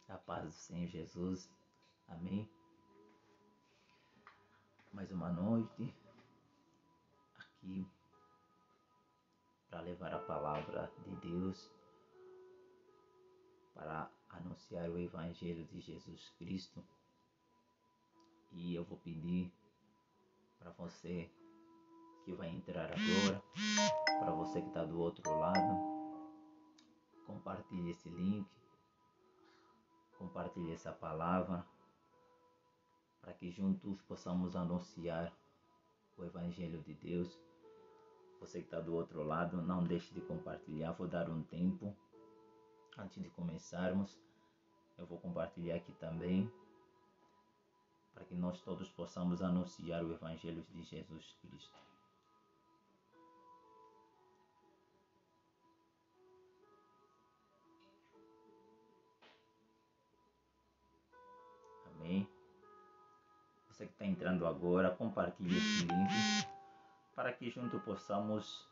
A paz do Senhor Jesus. Amém. Mais uma noite aqui para levar a palavra de Deus, para anunciar o Evangelho de Jesus Cristo. E eu vou pedir para você que vai entrar agora, para você que está do outro lado, compartilhe esse link, compartilhe essa palavra, para que juntos possamos anunciar o Evangelho de Deus. Você que está do outro lado, não deixe de compartilhar. Vou dar um tempo antes de começarmos. Eu vou compartilhar aqui também, para que nós todos possamos anunciar o Evangelho de Jesus Cristo. Amém? Você que está entrando agora, compartilhe esse link, para que juntos possamos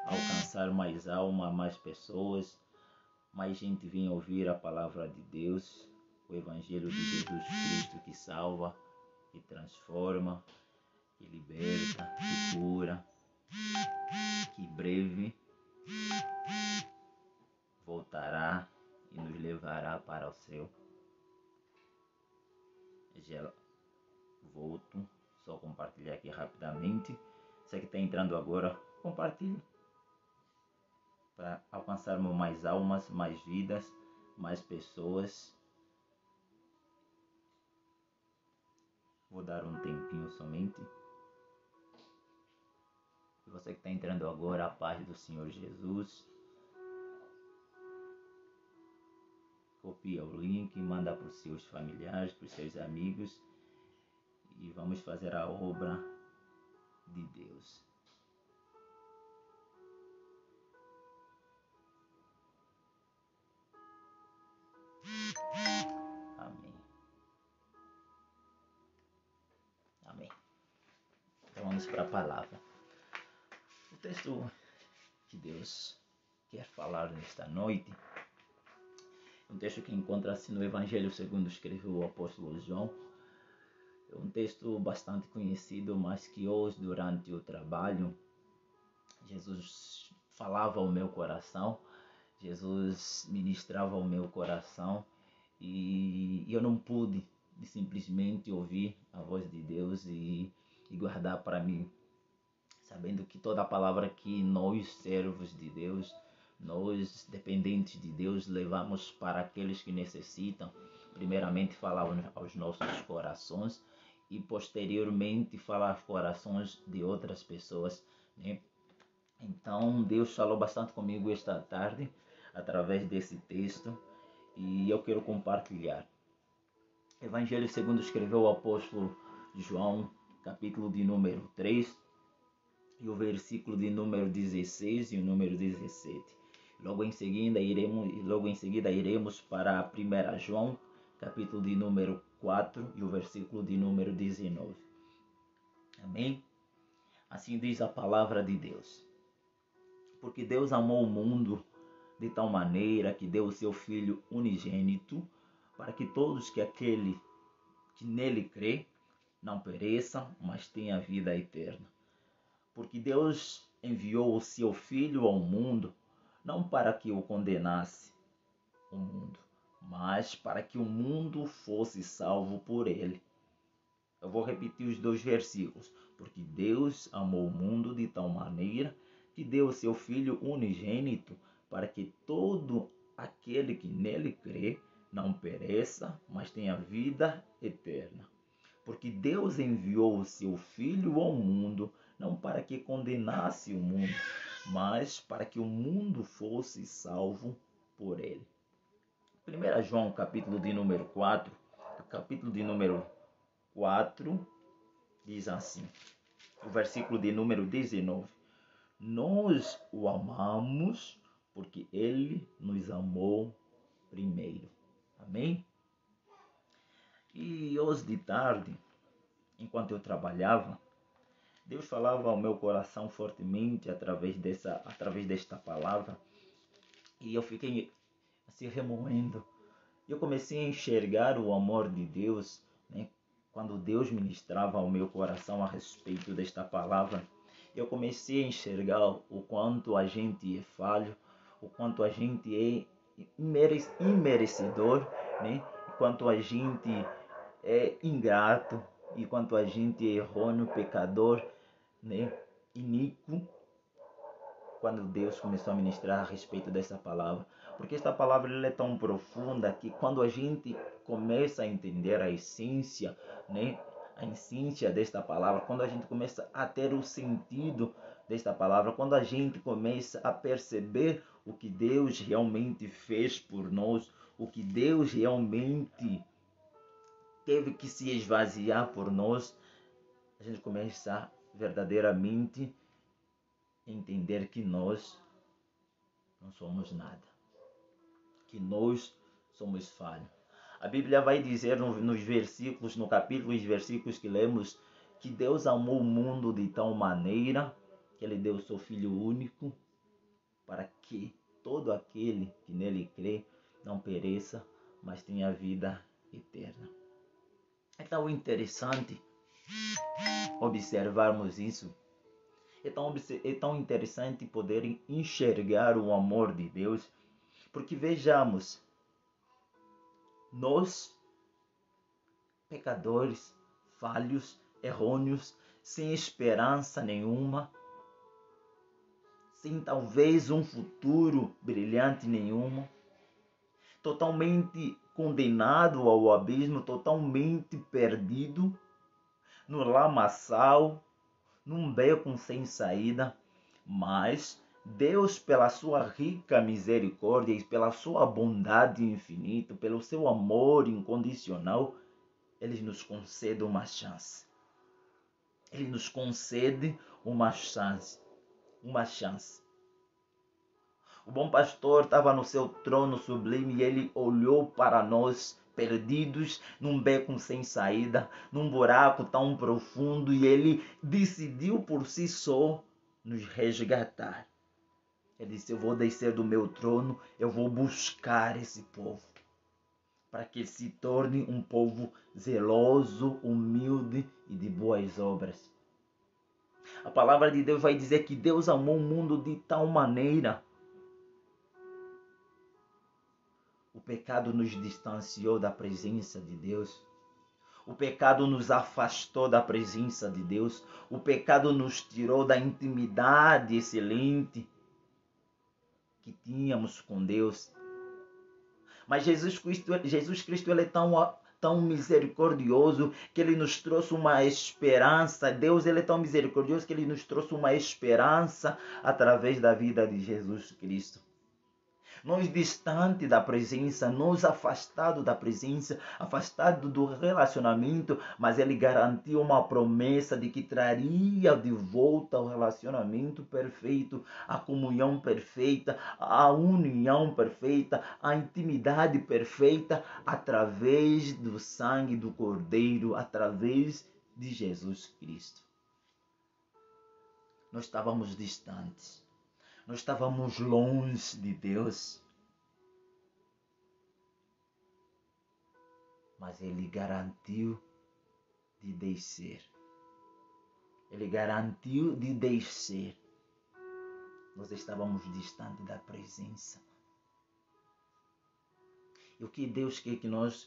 alcançar mais alma, mais pessoas, mais gente venha ouvir a palavra de Deus, o Evangelho de Jesus Cristo, que salva, que transforma, que liberta, que cura, que breve voltará e nos levará para o céu. Já volto, só compartilhar aqui rapidamente. Você que está entrando agora, compartilhe, para alcançarmos mais almas, mais vidas, mais pessoas. Vou dar um tempinho somente. E você que está entrando agora, a paz do Senhor Jesus. Copia o link, manda para os seus familiares, para os seus amigos. E vamos fazer a obra de Deus. Amém. Amém. Então vamos para a palavra. O texto que Deus quer falar nesta noite é um texto que encontra-se no Evangelho segundo escreveu o apóstolo João. É um texto bastante conhecido, mas que hoje, durante o trabalho, Jesus falava ao meu coração, Jesus ministrava ao meu coração, e eu não pude simplesmente ouvir a voz de Deus e guardar para mim, sabendo que toda a palavra que nós, servos de Deus, nós, dependentes de Deus, levamos para aqueles que necessitam, primeiramente falar aos nossos corações e posteriormente falar aos corações de outras pessoas, né? Então Deus falou bastante comigo esta tarde através desse texto e eu quero compartilhar. Evangelho segundo escreveu o apóstolo João, capítulo de número 3 e o versículo de número 16 e o número 17. Logo em seguida iremos para 1 João, capítulo de número 4 e o versículo de número 19. Amém? Assim diz a palavra de Deus. Porque Deus amou o mundo de tal maneira que deu o seu Filho unigênito, para que todos aquele que nele crê não pereçam, mas tenha vida eterna. Porque Deus enviou o seu Filho ao mundo, não para que o condenasse o mundo, mas para que o mundo fosse salvo por ele. Eu vou repetir os dois versículos. Porque Deus amou o mundo de tal maneira que deu o seu Filho unigênito, para que todo aquele que nele crê não pereça, mas tenha vida eterna. Porque Deus enviou o seu Filho ao mundo, não para que condenasse o mundo, mas para que o mundo fosse salvo por ele. 1 João, capítulo de número 4, diz assim, o versículo de número 19. Nós o amamos porque ele nos amou primeiro. Amém? E hoje de tarde, enquanto eu trabalhava, Deus falava ao meu coração fortemente através desta palavra. E eu fiquei assim remoendo Eu comecei a enxergar o amor de Deus, né? Quando Deus ministrava ao meu coração a respeito desta palavra, eu comecei a enxergar o quanto a gente é falho, o quanto a gente é imerecedor, né? O quanto a gente é ingrato, e quanto a gente é errôneo, pecador, né? Iníquo, quando Deus começou a ministrar a respeito dessa palavra. Porque esta palavra ela é tão profunda que quando a gente começa a entender a essência, né? A essência desta palavra, quando a gente começa a ter o sentido desta palavra, quando a gente começa a perceber o que Deus realmente fez por nós, o que Deus realmente teve que se esvaziar por nós, a gente começa verdadeiramente a entender que nós não somos nada, que nós somos falhos. A Bíblia vai dizer nos versículos, no capítulo e versículos que lemos, que Deus amou o mundo de tal maneira que Ele deu o seu Filho único para que todo aquele que nele crê não pereça, mas tenha vida eterna. É tão interessante observarmos isso. É tão interessante poder enxergar o amor de Deus, porque vejamos, nós, pecadores, falhos, errôneos, sem esperança nenhuma, sem talvez um futuro brilhante nenhum, totalmente condenado ao abismo, totalmente perdido, no lamaçal, num beco sem saída, mas Deus, pela sua rica misericórdia e pela sua bondade infinita, pelo seu amor incondicional, Ele nos concede uma chance. Ele nos concede uma chance. Uma chance. O bom pastor estava no seu trono sublime e ele olhou para nós, perdidos num beco sem saída, num buraco tão profundo, e ele decidiu por si só nos resgatar. Ele disse: eu vou descer do meu trono, eu vou buscar esse povo, para que se torne um povo zeloso, humilde e de boas obras. A palavra de Deus vai dizer que Deus amou o mundo de tal maneira. O pecado nos distanciou da presença de Deus. O pecado nos afastou da presença de Deus. O pecado nos tirou da intimidade excelente que tínhamos com Deus. Mas Jesus Cristo ele é tão misericordioso que Ele nos trouxe uma esperança. Deus ele é tão misericordioso que Ele nos trouxe uma esperança através da vida de Jesus Cristo. Nós distante da presença, nós afastado da presença, afastado do relacionamento, mas Ele garantiu uma promessa de que traria de volta o relacionamento perfeito, a comunhão perfeita, a união perfeita, a intimidade perfeita, através do sangue do Cordeiro, através de Jesus Cristo. Nós estávamos distantes. Nós estávamos longe de Deus. Mas Ele garantiu de descer. Ele garantiu de descer. Nós estávamos distantes da presença. E o que Deus quer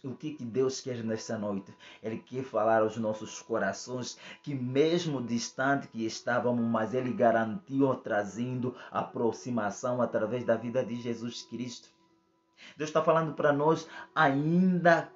o que Deus quer nessa noite? Ele quer falar aos nossos corações que mesmo distante que estávamos, mas Ele garantiu trazendo aproximação através da vida de Jesus Cristo. Deus está falando para nós, ainda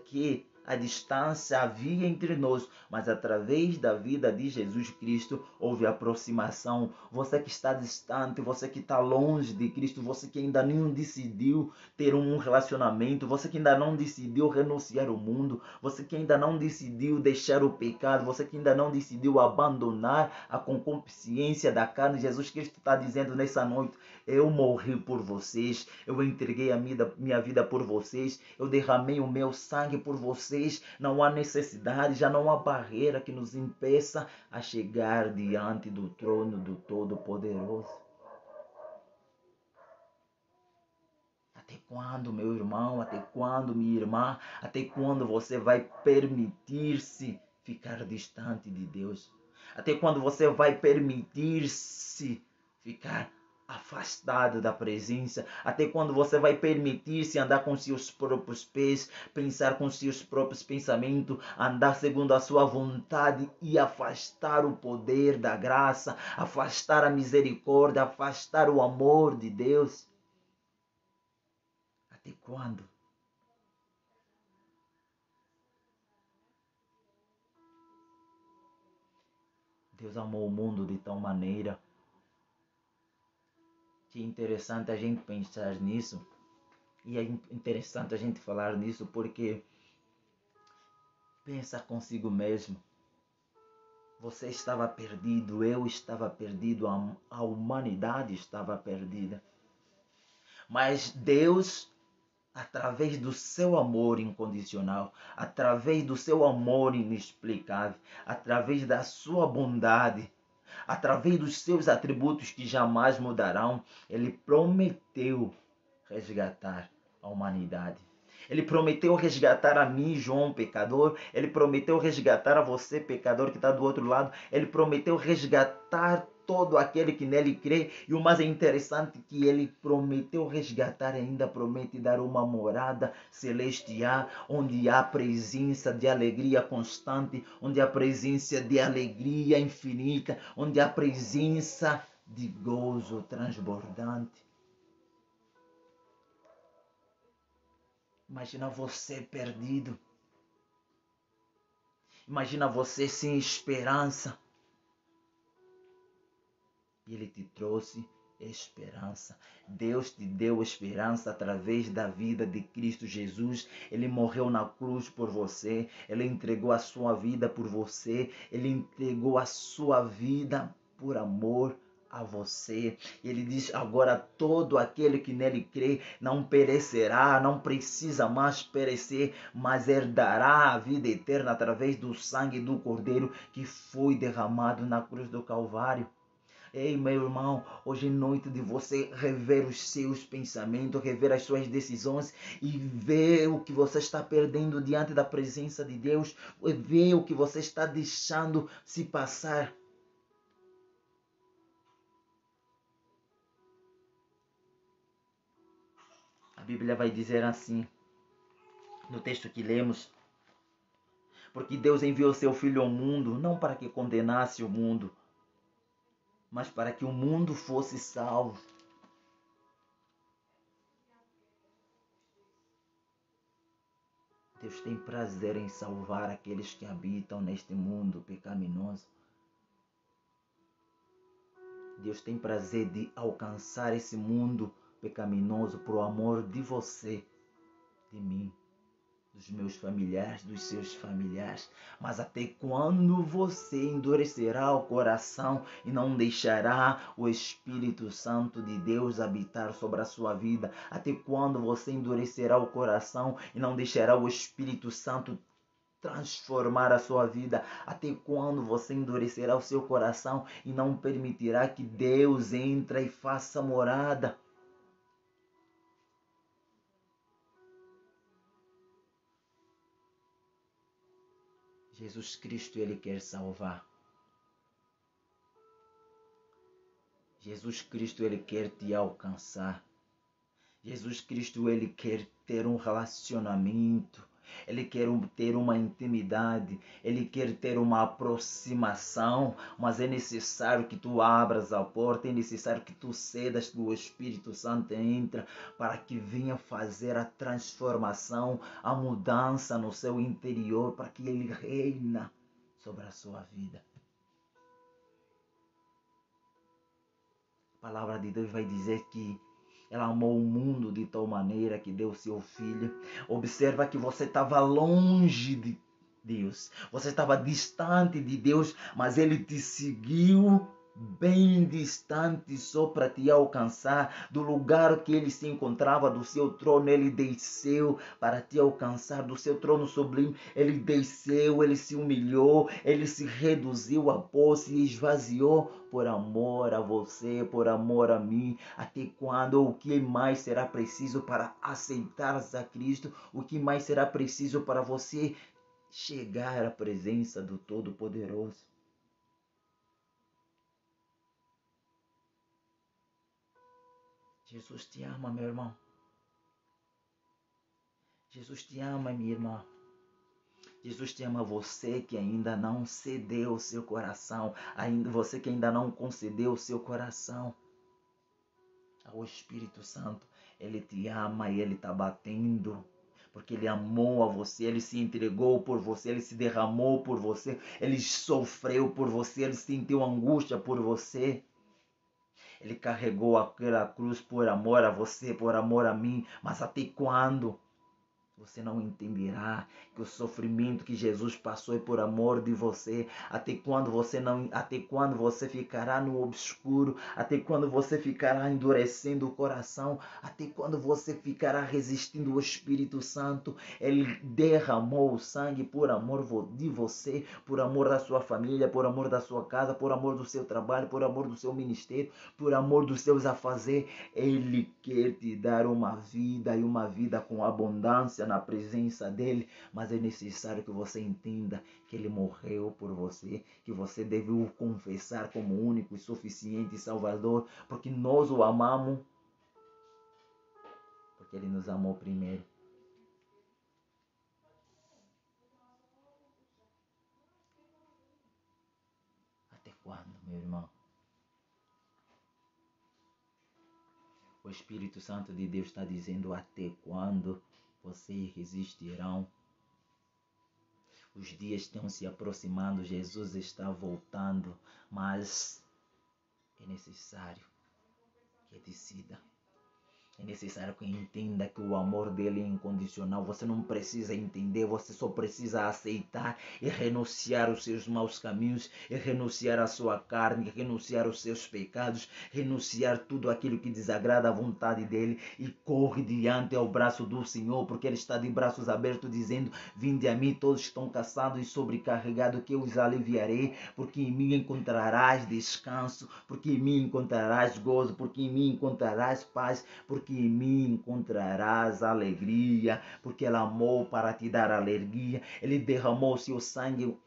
que a distância havia entre nós, mas através da vida de Jesus Cristo houve aproximação. Você que está distante, você que está longe de Cristo, você que ainda não decidiu ter um relacionamento, você que ainda não decidiu renunciar ao mundo, você que ainda não decidiu deixar o pecado, você que ainda não decidiu abandonar a concupiscência da carne, Jesus Cristo está dizendo nessa noite: eu morri por vocês, eu entreguei a minha vida por vocês, eu derramei o meu sangue por vocês. Não há necessidade, já não há barreira que nos impeça a chegar diante do trono do Todo-Poderoso. Até quando, meu irmão? Até quando, minha irmã? Até quando você vai permitir-se ficar distante de Deus? Até quando você vai permitir-se ficar afastado da presença? Até quando você vai permitir-se andar com seus próprios pés, pensar com seus próprios pensamentos, andar segundo a sua vontade e afastar o poder da graça, afastar a misericórdia, afastar o amor de Deus? Até quando? Deus amou o mundo de tal maneira que é interessante a gente pensar nisso. E é interessante a gente falar nisso porque pensa consigo mesmo. Você estava perdido, eu estava perdido, a humanidade estava perdida. Mas Deus, através do seu amor incondicional, através do seu amor inexplicável, através da sua bondade, através dos seus atributos que jamais mudarão, Ele prometeu resgatar a humanidade. Ele prometeu resgatar a mim, João, pecador. Ele prometeu resgatar a você, pecador, que está do outro lado. Ele prometeu resgatar todo aquele que nele crê. E o mais interessante é que ele prometeu resgatar e ainda promete dar uma morada celestial, onde há presença de alegria constante, onde há presença de alegria infinita, onde há presença de gozo transbordante. Imagina você perdido. Imagina você sem esperança. E Ele te trouxe esperança. Deus te deu esperança através da vida de Cristo Jesus. Ele morreu na cruz por você. Ele entregou a sua vida por você. Ele entregou a sua vida por amor a você. Ele diz: agora todo aquele que nele crê não perecerá, não precisa mais perecer, mas herdará a vida eterna através do sangue do Cordeiro que foi derramado na cruz do Calvário. Ei, meu irmão, hoje é noite de você rever os seus pensamentos, rever as suas decisões e ver o que você está perdendo diante da presença de Deus, ver o que você está deixando se passar. A Bíblia vai dizer assim, no texto que lemos: porque Deus enviou seu Filho ao mundo, não para que condenasse o mundo, mas para que o mundo fosse salvo. Deus tem prazer em salvar aqueles que habitam neste mundo pecaminoso. Deus tem prazer de alcançar esse mundo pecaminoso por amor de você, de mim, dos meus familiares, dos seus familiares. Mas até quando você endurecerá o coração e não deixará o Espírito Santo de Deus habitar sobre a sua vida? Até quando você endurecerá o coração e não deixará o Espírito Santo transformar a sua vida? Até quando você endurecerá o seu coração e não permitirá que Deus entre e faça morada? Jesus Cristo, Ele quer salvar. Jesus Cristo, Ele quer te alcançar. Jesus Cristo, Ele quer ter um relacionamento. Ele quer ter uma intimidade. Ele quer ter uma aproximação. Mas é necessário que tu abras a porta. É necessário que tu cedas, que o Espírito Santo entre para que venha fazer a transformação, a mudança no seu interior, para que Ele reine sobre a sua vida. A palavra de Deus vai dizer que ela amou o mundo de tal maneira que deu seu Filho. Observa que você estava longe de Deus. Você estava distante de Deus, mas Ele te seguiu bem distante só para te alcançar. Do lugar que ele se encontrava, do seu trono, ele desceu para te alcançar. Do seu trono sublime, ele desceu, ele se humilhou, ele se reduziu a pó, se esvaziou por amor a você, por amor a mim. Até quando? O que mais será preciso para aceitares a Cristo? O que mais será preciso para você chegar à presença do Todo-Poderoso? Jesus te ama, meu irmão. Jesus te ama, minha irmã. Jesus te ama, você que ainda não cedeu o seu coração, você que ainda não concedeu o seu coração ao Espírito Santo. Ele te ama e ele está batendo, porque ele amou a você, ele se entregou por você, ele se derramou por você, ele sofreu por você, ele sentiu angústia por você. Ele carregou aquela cruz por amor a você, por amor a mim. Mas até quando? Você não entenderá que o sofrimento que Jesus passou é por amor de você. Até quando você ficará no obscuro? Até quando você ficará endurecendo o coração? Até quando você ficará resistindo ao Espírito Santo? Ele derramou o sangue por amor de você, por amor da sua família, por amor da sua casa, por amor do seu trabalho, por amor do seu ministério, por amor dos seus afazeres. Ele quer te dar uma vida e uma vida com abundância na presença dele, mas é necessário que você entenda que ele morreu por você, que você deve o confessar como único e suficiente Salvador, porque nós o amamos, porque ele nos amou primeiro. Até quando, meu irmão? O Espírito Santo de Deus está dizendo: até quando vocês resistirão? Os dias estão se aproximando, Jesus está voltando, mas é necessário que decida. É necessário que entenda que o amor dele é incondicional. Você não precisa entender, você só precisa aceitar e renunciar os seus maus caminhos, e renunciar a sua carne, renunciar os seus pecados, renunciar tudo aquilo que desagrada a vontade dele e corre diante ao braço do Senhor, porque ele está de braços abertos dizendo: vinde a mim todos que estão cansados e sobrecarregados, que eu os aliviarei, porque em mim encontrarás descanso, porque em mim encontrarás gozo, porque em mim encontrarás paz, porque em mim encontrarás alegria, porque ele amou para te dar alegria, ele derramou seu sangue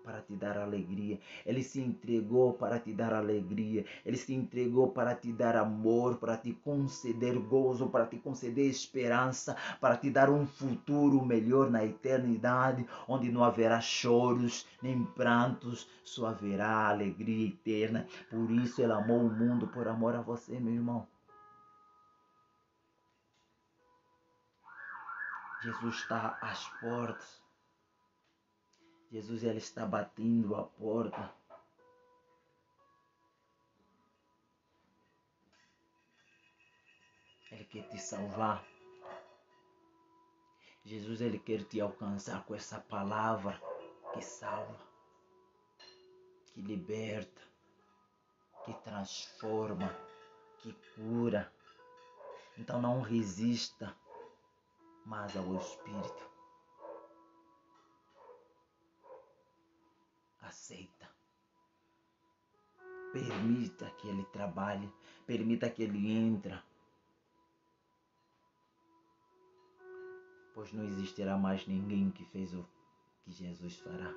para te dar alegria, ele se entregou para te dar alegria, ele se entregou para te dar amor, para te conceder gozo, para te conceder esperança, para te dar um futuro melhor na eternidade, onde não haverá choros nem prantos, só haverá alegria eterna. Por isso ele amou o mundo, por amor a você, meu irmão. Jesus está às portas. Jesus, ele está batendo a porta. Ele quer te salvar. Jesus, ele quer te alcançar com essa palavra que salva, que liberta, que transforma, que cura. Então não resista mais ao Espírito. Aceita. Permita que ele trabalhe. Permita que ele entre. Pois não existirá mais ninguém que fez o que Jesus fará.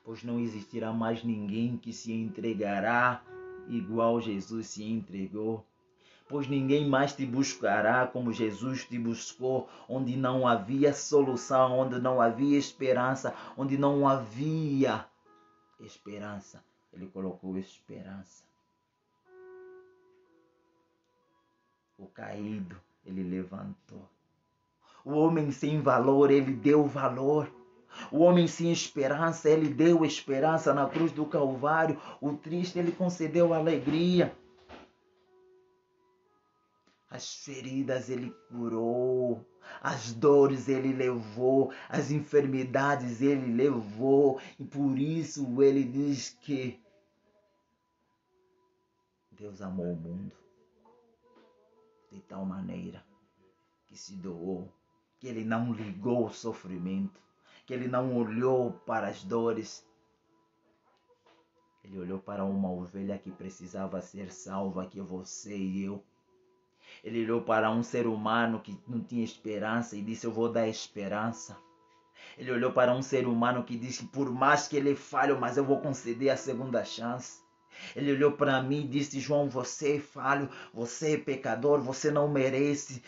Pois não existirá mais ninguém que se entregará igual Jesus se entregou. Pois ninguém mais te buscará como Jesus te buscou, onde não havia solução, onde não havia esperança, onde não havia esperança. Ele colocou esperança. O caído, ele levantou. O homem sem valor, ele deu valor. O homem sem esperança, ele deu esperança na cruz do Calvário. O triste, ele concedeu alegria. As feridas ele curou, as dores ele levou, as enfermidades ele levou. E por isso ele diz que Deus amou o mundo de tal maneira que se doou, que Ele não ligou o sofrimento, que Ele não olhou para as dores. Ele olhou para uma ovelha que precisava ser salva, que é você e eu. Ele olhou para um ser humano que não tinha esperança e disse: eu vou dar esperança. Ele olhou para um ser humano que disse: por mais que ele falhe, mas eu vou conceder a segunda chance. Ele olhou para mim e disse: João, você é falho, você é pecador, você não merece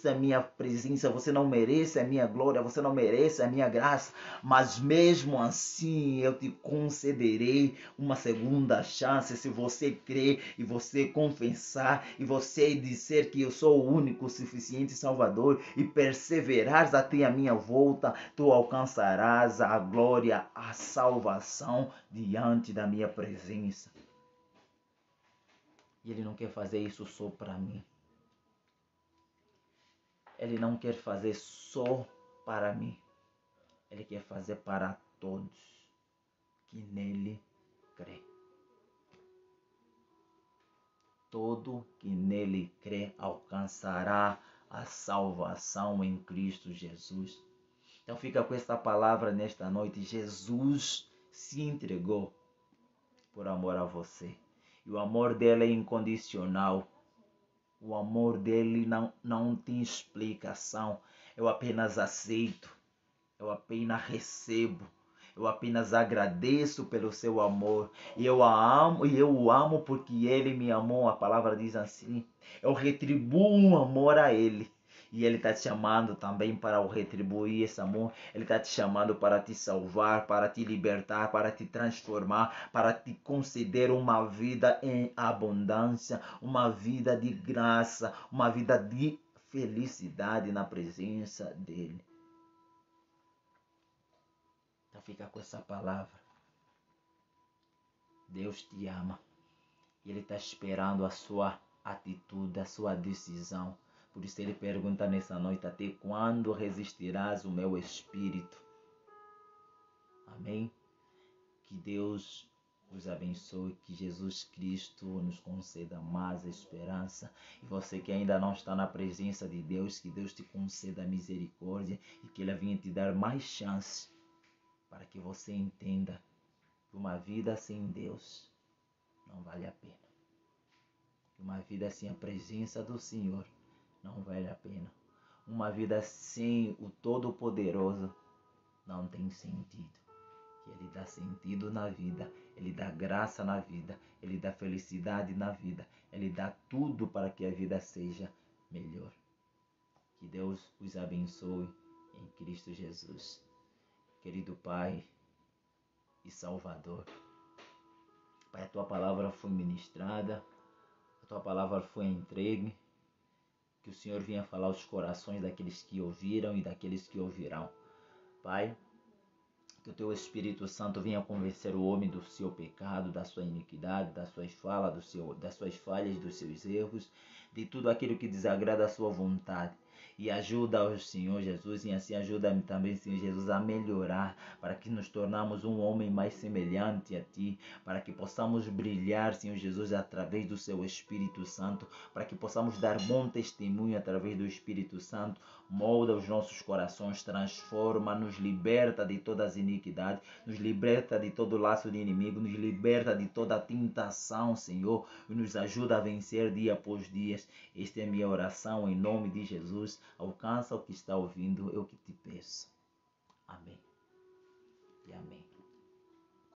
a minha presença, você não merece a minha glória, você não merece a minha graça, mas mesmo assim eu te concederei uma segunda chance se você crer e você confessar e você dizer que eu sou o único, suficiente Salvador e perseverares até a minha volta, tu alcançarás a glória, a salvação diante da minha presença. E Ele não quer fazer isso só para mim. Ele não quer fazer só para mim. Ele quer fazer para todos que nele crê. Todo que nele crê alcançará a salvação em Cristo Jesus. Então fica com esta palavra nesta noite. Jesus se entregou por amor a você. E o amor dele é incondicional. O amor dele não tem explicação. Eu apenas aceito. Eu apenas recebo. Eu apenas agradeço pelo seu amor. E eu o amo porque ele me amou. A palavra diz assim. Eu retribuo um amor a ele. E Ele está te chamando também para o retribuir esse amor. Ele está te chamando para te salvar, para te libertar, para te transformar, para te conceder uma vida em abundância, uma vida de graça, uma vida de felicidade na presença dEle. Então fica com essa palavra. Deus te ama. E Ele está esperando a sua atitude, a sua decisão. Por isso Ele pergunta nessa noite: até quando resistirás o meu espírito? Amém? Que Deus os abençoe, que Jesus Cristo nos conceda mais esperança. E você que ainda não está na presença de Deus, que Deus te conceda misericórdia e que Ele venha te dar mais chance para que você entenda que uma vida sem Deus não vale a pena. Que uma vida sem a presença do Senhor não vale a pena. Uma vida sem o Todo-Poderoso não tem sentido. Que Ele dá sentido na vida, Ele dá graça na vida, Ele dá felicidade na vida, Ele dá tudo para que a vida seja melhor. Que Deus os abençoe em Cristo Jesus. Querido Pai e Salvador, Pai, a Tua palavra foi ministrada, a Tua palavra foi entregue. Que o Senhor venha falar aos corações daqueles que ouviram e daqueles que ouvirão. Pai, que o Teu Espírito Santo venha convencer o homem do seu pecado, da sua iniquidade, das suas falhas, dos seus erros, de tudo aquilo que desagrada a sua vontade. E ajuda o Senhor Jesus, e assim ajuda-me também, Senhor Jesus, a melhorar, para que nos tornamos um homem mais semelhante a Ti, para que possamos brilhar, Senhor Jesus, através do Seu Espírito Santo, para que possamos dar bom testemunho através do Espírito Santo. Molda os nossos corações, transforma, nos liberta de todas as iniquidades, nos liberta de todo laço de inimigo, nos liberta de toda tentação, Senhor, e nos ajuda a vencer dia após dia. Esta é a minha oração em nome de Jesus. Alcança o que está ouvindo, eu que te peço. Amém e amém.